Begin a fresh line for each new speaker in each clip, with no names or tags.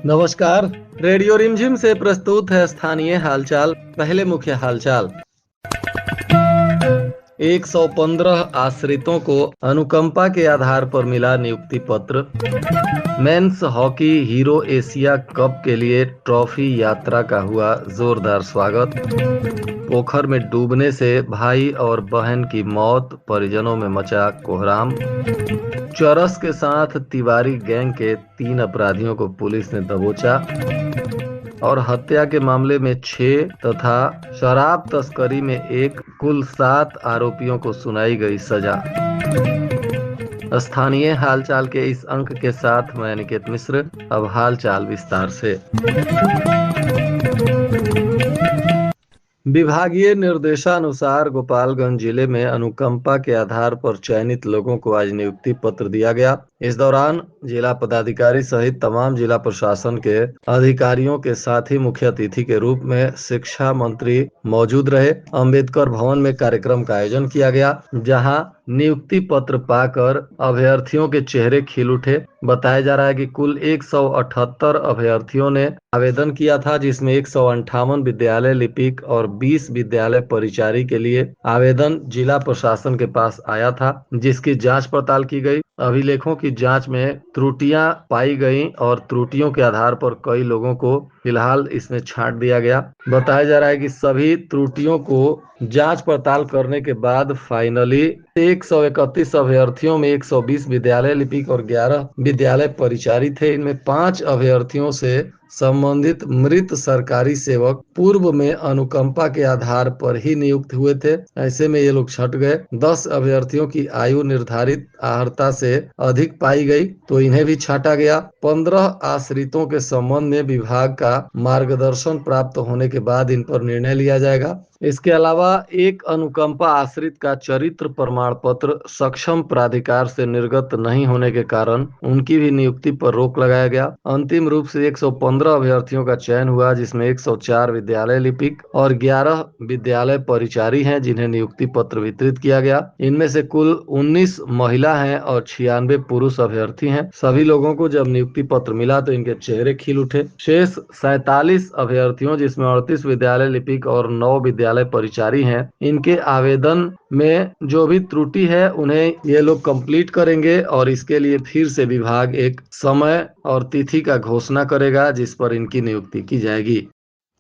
नमस्कार। रेडियो रिमझिम से प्रस्तुत है स्थानीय हालचाल। पहले मुख्य हालचाल। 115 आश्रितों को अनुकंपा के आधार पर मिला नियुक्ति पत्र। Men's hockey hero Asia cup के लिए ट्रॉफी यात्रा का हुआ जोरदार स्वागत। पोखर में डूबने से भाई और बहन की मौत, परिजनों में मचा कोहराम। चरस के साथ तिवारी गैंग के 3 अपराधियों को पुलिस ने दबोचा और हत्या के मामले में 6 तथा शराब तस्करी में 1 कुल 7 आरोपियों को सुनाई गई सजा। स्थानीय हालचाल के इस अंक के साथ मैं अनिकेत मिश्र। अब हालचाल विस्तार से। विभागीय निर्देशानुसार गोपालगंज जिले में अनुकंपा के आधार पर चयनित लोगों को आज नियुक्ति पत्र दिया गया। इस दौरान जिला पदाधिकारी सहित तमाम जिला प्रशासन के अधिकारियों के साथ ही मुख्य अतिथि के रूप में शिक्षा मंत्री मौजूद रहे। अंबेडकर भवन में कार्यक्रम का आयोजन किया गया, जहां नियुक्ति पत्र पाकर अभ्यर्थियों के चेहरे खिल उठे। बताया जा रहा है कि कुल 178 अभ्यर्थियों ने आवेदन किया था, जिसमें 158 विद्यालय लिपिक और 20 विद्यालय परिचारी के लिए आवेदन जिला प्रशासन के पास आया था, जिसकी जांच पड़ताल की गई। अभिलेखों की जांच में त्रुटियां पाई गई और त्रुटियों के आधार पर कई लोगों को फिलहाल इसमें छांट दिया गया। बताया जा रहा है कि सभी त्रुटियों को जांच पड़ताल करने के बाद फाइनली 131 अभ्यर्थियों में 120 विद्यालय लिपिक और 11 विद्यालय परिचारी थे। इनमें 5 अभ्यर्थियों से संबंधित मृत सरकारी सेवक पूर्व में अनुकंपा के आधार पर ही नियुक्त हुए थे। ऐसे में ये लोग छट गए। 10 अभ्यर्थियों की आयु निर्धारित अर्हता से अधिक पाई गई, तो इन्हें भी छांटा गया। 15 आश्रितों के संबंध में विभाग का मार्गदर्शन प्राप्त होने के बाद इन पर निर्णय लिया जाएगा। इसके अलावा एक अनुकंपा आश्रित का चरित्र प्रमाण पत्र सक्षम प्राधिकार से निर्गत नहीं होने के कारण उनकी भी नियुक्ति पर रोक लगाया गया। अंतिम रूप से 115 अभ्यर्थियों का चयन हुआ, जिसमें 104 विद्यालय लिपिक और 11 विद्यालय परिचारी हैं, जिन्हें नियुक्ति पत्र वितरित किया गया। इनमें से कुल 19 महिला हैं और 96 पुरुष अभ्यर्थी हैं। सभी लोगों को जब नियुक्ति पत्र मिला तो इनके चेहरे खिल उठे। शेष 47 अभ्यर्थियों, जिसमें 38 विद्यालय लिपिक और 9 विद्यालय परिचारी हैं, इनके आवेदन में जो भी त्रुटि है उन्हें ये लोग कंप्लीट करेंगे और इसके लिए फिर से विभाग एक समय और तिथि का घोषणा करेगा, जिस पर इनकी नियुक्ति की जाएगी।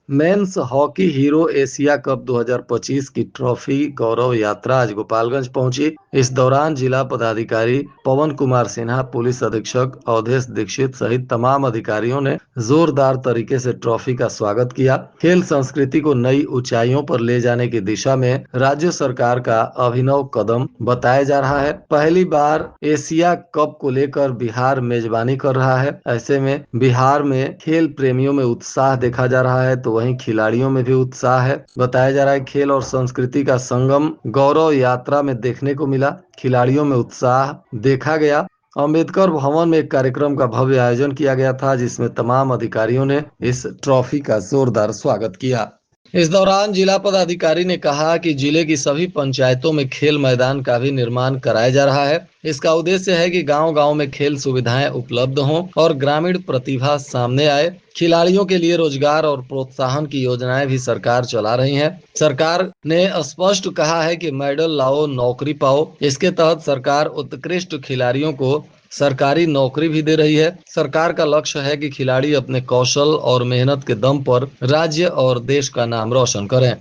Men's hockey hero Asia cup 2025 की ट्रॉफी गौरव यात्रा आज गोपालगंज पहुंची। इस दौरान जिला पदाधिकारी पवन कुमार सिन्हा, पुलिस अधीक्षक अवधेश दीक्षित सहित तमाम अधिकारियों ने जोरदार तरीके से ट्रॉफी का स्वागत किया। खेल संस्कृति को नई ऊंचाइयों पर ले जाने की दिशा में राज्य सरकार का अभिनव कदम बताया जा रहा है। पहली बार एशिया कप को लेकर बिहार मेजबानी कर रहा है। ऐसे में बिहार में खेल प्रेमियों में उत्साह देखा जा रहा है, तो वहीं खिलाड़ियों में भी उत्साह है। बताया जा रहा है खेल और संस्कृति का संगम गौरव यात्रा में देखने को मिला। खिलाड़ियों में उत्साह देखा गया। अंबेडकर भवन में एक कार्यक्रम का भव्य आयोजन किया गया था, जिसमें तमाम अधिकारियों ने इस ट्रॉफी का जोरदार स्वागत किया। इस दौरान जिला पदाधिकारी ने कहा कि जिले की सभी पंचायतों में खेल मैदान का भी निर्माण कराया जा रहा है। इसका उद्देश्य है कि गांव-गांव में खेल सुविधाएं उपलब्ध हों और ग्रामीण प्रतिभा सामने आए। खिलाड़ियों के लिए रोजगार और प्रोत्साहन की योजनाएं भी सरकार चला रही है। सरकार ने स्पष्ट कहा है कि मेडल लाओ नौकरी पाओ। इसके तहत सरकार उत्कृष्ट खिलाड़ियों को सरकारी नौकरी भी दे रही है। सरकार का लक्ष्य है कि खिलाड़ी अपने कौशल और मेहनत के दम पर राज्य और देश का नाम रोशन करें।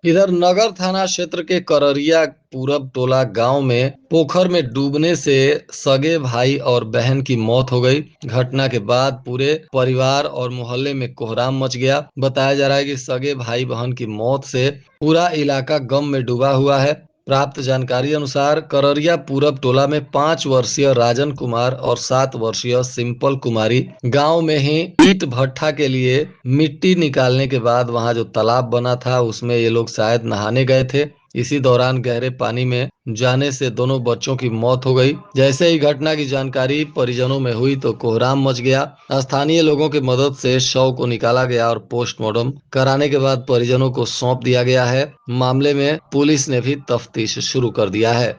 इधर नगर थाना क्षेत्र के कररिया पूरब टोला गांव में पोखर में डूबने से सगे भाई और बहन की मौत हो गई। घटना के बाद पूरे परिवार और मोहल्ले में कोहराम मच गया। बताया जा रहा है कि सगे भाई बहन की मौत से पूरा इलाका गम में डूबा हुआ है। प्राप्त जानकारी अनुसार कररिया पूरब टोला में 5 वर्षीय राजन कुमार और 7 वर्षीय सिंपल कुमारी गांव में ही ईंट भट्ठा के लिए मिट्टी निकालने के बाद वहां जो तालाब बना था उसमें ये लोग शायद नहाने गए थे। इसी दौरान गहरे पानी में जाने से दोनों बच्चों की मौत हो गई। जैसे ही घटना की जानकारी परिजनों में हुई तो कोहराम मच गया। स्थानीय लोगों की मदद से शव को निकाला गया और पोस्टमार्टम कराने के बाद परिजनों को सौंप दिया गया है। मामले में पुलिस ने भी तफ्तीश शुरू कर दिया है।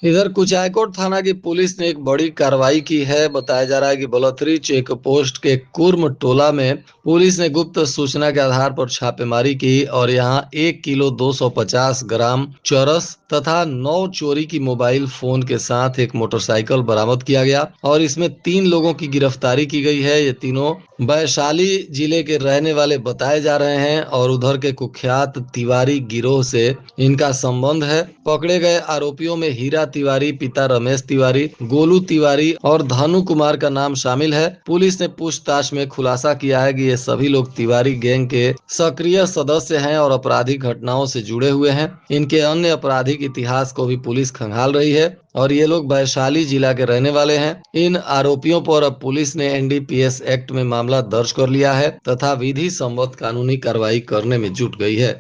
इधर कुचायकोट थाना की पुलिस ने एक बड़ी कार्रवाई की है। बताया जा रहा है कि बलथरी चेक पोस्ट के कुर्म टोला में पुलिस ने गुप्त सूचना के आधार पर छापेमारी की और यहां 1 किलो 250 ग्राम चरस तथा 9 चोरी की मोबाइल फोन के साथ एक मोटरसाइकिल बरामद किया गया और इसमें 3 लोगों की गिरफ्तारी की गई है। ये तीनों वैशाली जिले के रहने वाले बताए जा रहे हैं और उधर के कुख्यात तिवारी गिरोह से इनका संबंध है। पकड़े गए आरोपियों में हीरा तिवारी, पिता रमेश तिवारी, गोलू तिवारी और धनु कुमार का नाम शामिल है। पुलिस ने पूछताछ में खुलासा किया है कि ये सभी लोग तिवारी गैंग के सक्रिय सदस्य हैं और आपराधिक घटनाओं से जुड़े हुए हैं। इनके अन्य आपराधिक इतिहास को भी पुलिस खंगाल रही है और ये लोग वैशाली जिला के रहने वाले हैं। इन आरोपियों पर अब पुलिस ने एनडीपीएस एक्ट में मामला दर्ज कर लिया है तथा विधि सम्मत कानूनी कार्रवाई करने में जुट गई है।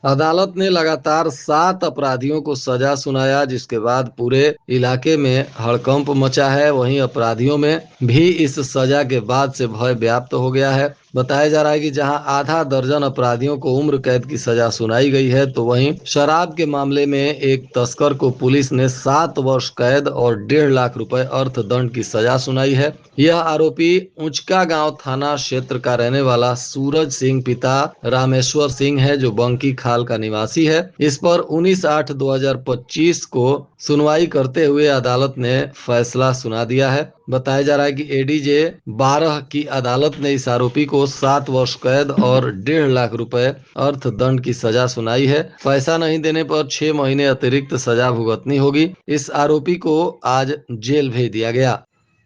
अदालत ने लगातार 7 अपराधियों को सजा सुनाया, जिसके बाद पूरे इलाके में हड़कंप मचा है। वहीं अपराधियों में भी इस सजा के बाद से भय व्याप्त हो गया है। बताया जा रहा है कि जहां आधा दर्जन अपराधियों को उम्र कैद की सजा सुनाई गई है, तो वहीं शराब के मामले में एक तस्कर को पुलिस ने 7 वर्ष कैद और 1.5 लाख रुपए अर्थदंड की सजा सुनाई है। यह आरोपी उचका गांव थाना क्षेत्र का रहने वाला सूरज सिंह पिता रामेश्वर सिंह है, जो बंकी खाल का निवासी है। इस पर 19/8/2025 को सुनवाई करते हुए अदालत ने फैसला सुना दिया है। बताया जा रहा है कि एडीजे 12 की अदालत ने इस आरोपी को 7 वर्ष कैद और 1.5 लाख रुपए अर्थदंड की सजा सुनाई है। पैसा नहीं देने पर 6 महीने अतिरिक्त सजा भुगतनी होगी। इस आरोपी को आज जेल भेज दिया गया।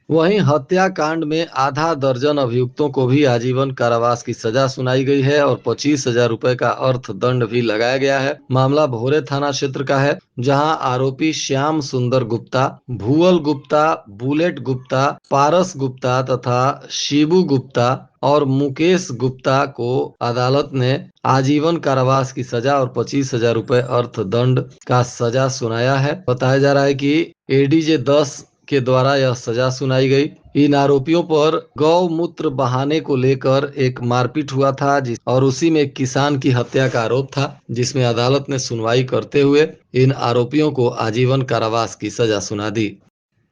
वहीं हत्याकांड में आधा दर्जन अभियुक्तों को भी आजीवन कारावास की सजा सुनाई गई है और 25,000 रुपए का अर्थदंड भी लगाया गया है। मामला भोरे थाना क्षेत्र का है, जहां आरोपी श्याम सुंदर गुप्ता, भूवल गुप्ता, बुलेट गुप्ता, पारस गुप्ता तथा शिबू गुप्ता और मुकेश गुप्ता को अदालत ने आजीवन कारावास की सजा और 25,000 रुपए अर्थदंड का सजा सुनाया है। बताया जा रहा है कि एडीजे 10 के द्वारा यह सजा सुनाई गई। इन आरोपियों पर गौमूत्र बहाने को लेकर एक मारपीट हुआ था और उसी में एक किसान की हत्या का आरोप था, जिसमें अदालत ने सुनवाई करते हुए इन आरोपियों को आजीवन कारावास की सजा सुना दी।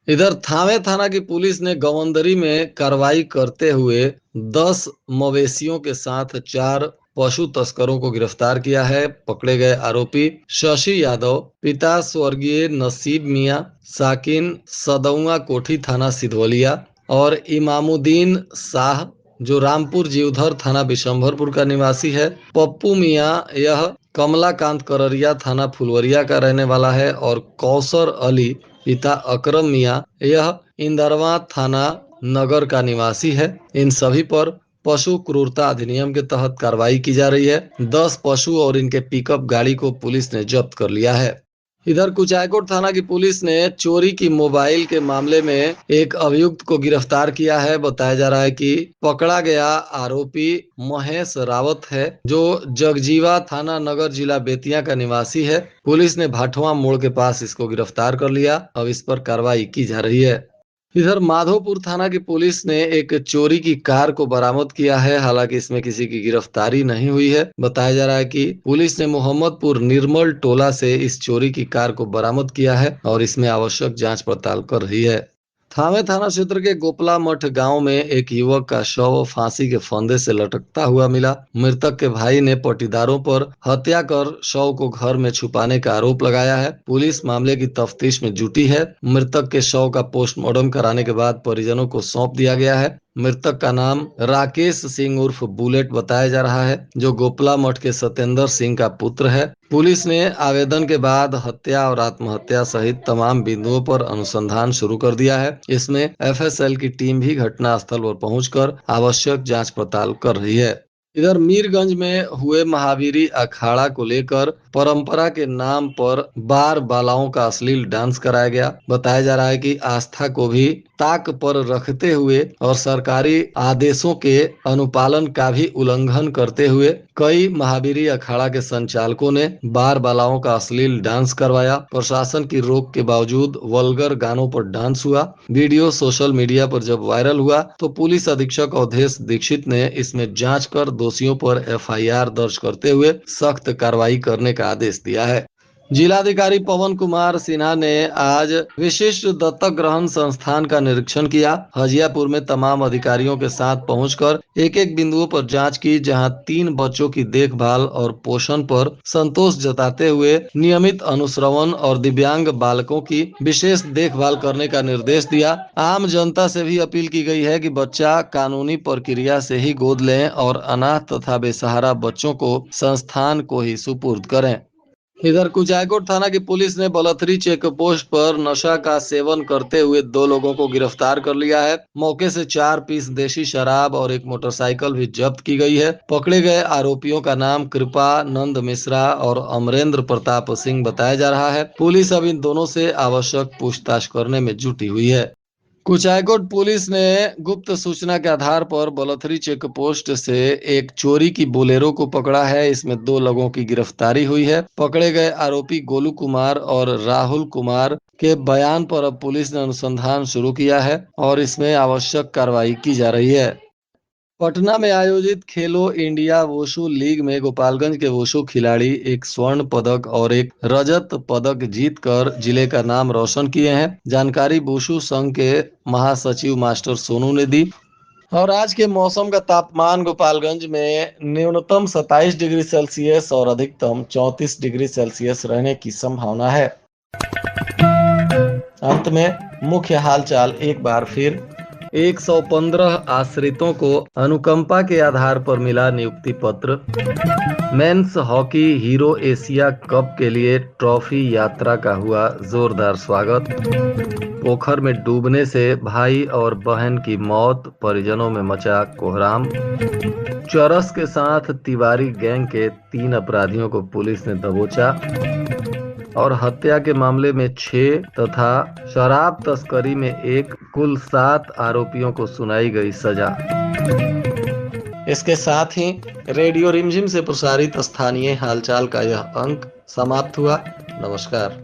इधर थावे थाना की पुलिस ने गवंदरी में कार्रवाई करते हुए 10 मवेशियों के साथ 4 पशु तस्करों को गिरफ्तार किया है। पकड़े गए आरोपी शशि यादव, पिता स्वर्गीय नसीब मियां, साकिन सदौआ कोठी थाना सिधवलिया और इमामुद्दीन शाह, जो रामपुर जीवधर थाना बिशंभरपुर का निवासी है। पप्पू मियां, यह कमलाकांत कररिया थाना फुलवरिया का रहने वाला है और कौसर अली, पिता अकरम मियां, यह इंदरवा थाना नगर का निवासी है। इन सभी पर पशु क्रूरता अधिनियम के तहत कार्रवाई की जा रही है। 10 पशु और इनके पिकअप गाड़ी को पुलिस ने जब्त कर लिया है। इधर कुचायकोट थाना की पुलिस ने चोरी की मोबाइल के मामले में एक अभियुक्त को गिरफ्तार किया है। बताया जा रहा है कि पकड़ा गया आरोपी महेश रावत है, जो जगजीवा थाना नगर जिला बेतिया का निवासी है। पुलिस ने भाटवा मोड़ के पास इसको गिरफ्तार कर लिया। अब इस पर कार्रवाई की जा रही है। इधर माधोपुर थाना की पुलिस ने एक चोरी की कार को बरामद किया है। हालांकि इसमें किसी की गिरफ्तारी नहीं हुई है। बताया जा रहा है कि पुलिस ने मोहम्मदपुर निर्मल टोला से इस चोरी की कार को बरामद किया है और इसमें आवश्यक जांच पड़ताल कर रही है। थावे थाना क्षेत्र के गोपला मठ गांव में एक युवक का शव फांसी के फंदे से लटकता हुआ मिला। मृतक के भाई ने पटीदारों पर हत्या कर शव को घर में छुपाने का आरोप लगाया है। पुलिस मामले की तफ्तीश में जुटी है। मृतक के शव का पोस्टमार्टम कराने के बाद परिजनों को सौंप दिया गया है। मृतक का नाम राकेश सिंह उर्फ बुलेट बताया जा रहा है, जो गोपला मठ के सत्येंद्र सिंह का पुत्र है। पुलिस ने आवेदन के बाद हत्या और आत्महत्या सहित तमाम बिंदुओं पर अनुसंधान शुरू कर दिया है। इसमें एफएसएल की टीम भी घटना स्थल पर पहुंचकर आवश्यक जांच पड़ताल कर रही है। इधर मीरगंज में हुए महावीरी अखाड़ा को लेकर परंपरा के नाम पर बार बालाओं का अश्लील डांस कराया गया। बताया जा रहा है कि आस्था को भी ताक पर रखते हुए और सरकारी आदेशों के अनुपालन का भी उल्लंघन करते हुए कई महावीरी अखाड़ा के संचालकों ने बार बालाओं का अश्लील डांस करवाया। प्रशासन की रोक के बावजूद वल्गर गानों पर डांस हुआ। वीडियो सोशल मीडिया पर जब वायरल हुआ तो पुलिस अधीक्षक अवधेश दीक्षित ने इसमें जांच कर दोषियों पर एफआईआर दर्ज करते हुए सख्त कार्रवाई करने का आदेश दिया है। जिलाधिकारी पवन कुमार सिन्हा ने आज विशिष्ट दत्तक ग्रहण संस्थान का निरीक्षण किया। हजियापुर में तमाम अधिकारियों के साथ पहुंचकर एक एक बिंदुओं पर जांच की, जहां 3 बच्चों की देखभाल और पोषण पर संतोष जताते हुए नियमित अनुश्रवण और दिव्यांग बालकों की विशेष देखभाल करने का निर्देश दिया। आम जनता से भी अपील की गई है कि बच्चा कानूनी प्रक्रिया से ही गोद लें और अनाथ तथा बेसहारा बच्चों को संस्थान को ही सुपुर्द करें। इधर कुचायकोट थाना की पुलिस ने बलथरी चेक पोस्ट पर नशा का सेवन करते हुए 2 लोगों को गिरफ्तार कर लिया है। मौके से 4 पीस देशी शराब और एक मोटरसाइकिल भी जब्त की गई है। पकड़े गए आरोपियों का नाम कृपा नंद मिश्रा और अमरेंद्र प्रताप सिंह बताया जा रहा है। पुलिस अब इन दोनों से आवश्यक पूछताछ करने में जुटी हुई है। कुचायकोट पुलिस ने गुप्त सूचना के आधार पर बलथरी चेक पोस्ट से एक चोरी की बोलेरो को पकड़ा है। इसमें 2 लोगों की गिरफ्तारी हुई है। पकड़े गए आरोपी गोलू कुमार और राहुल कुमार के बयान पर अब पुलिस ने अनुसंधान शुरू किया है और इसमें आवश्यक कार्रवाई की जा रही है। पटना में आयोजित खेलो इंडिया वुशु लीग में गोपालगंज के वुशु खिलाड़ी एक स्वर्ण पदक और एक रजत पदक जीतकर जिले का नाम रोशन किए हैं। जानकारी वुशु संघ के महासचिव मास्टर सोनू ने दी। और आज के मौसम का तापमान गोपालगंज में न्यूनतम 27 डिग्री सेल्सियस और अधिकतम 34 डिग्री सेल्सियस रहने की संभावना है। अंत में मुख्य हालचाल एक बार फिर। 115 आश्रितों को अनुकंपा के आधार पर मिला नियुक्ति पत्र। Men's hockey hero Asia cup के लिए ट्रॉफी यात्रा का हुआ जोरदार स्वागत। पोखर में डूबने से भाई और बहन की मौत, परिजनों में मचा कोहराम। चरस के साथ तिवारी गैंग के 3 अपराधियों को पुलिस ने दबोचा। और हत्या के मामले में 6 तथा शराब तस्करी में 1 कुल 7 आरोपियों को सुनाई गई सजा। इसके साथ ही रेडियो रिमझिम से प्रसारित स्थानीय हालचाल का यह अंक समाप्त हुआ। नमस्कार।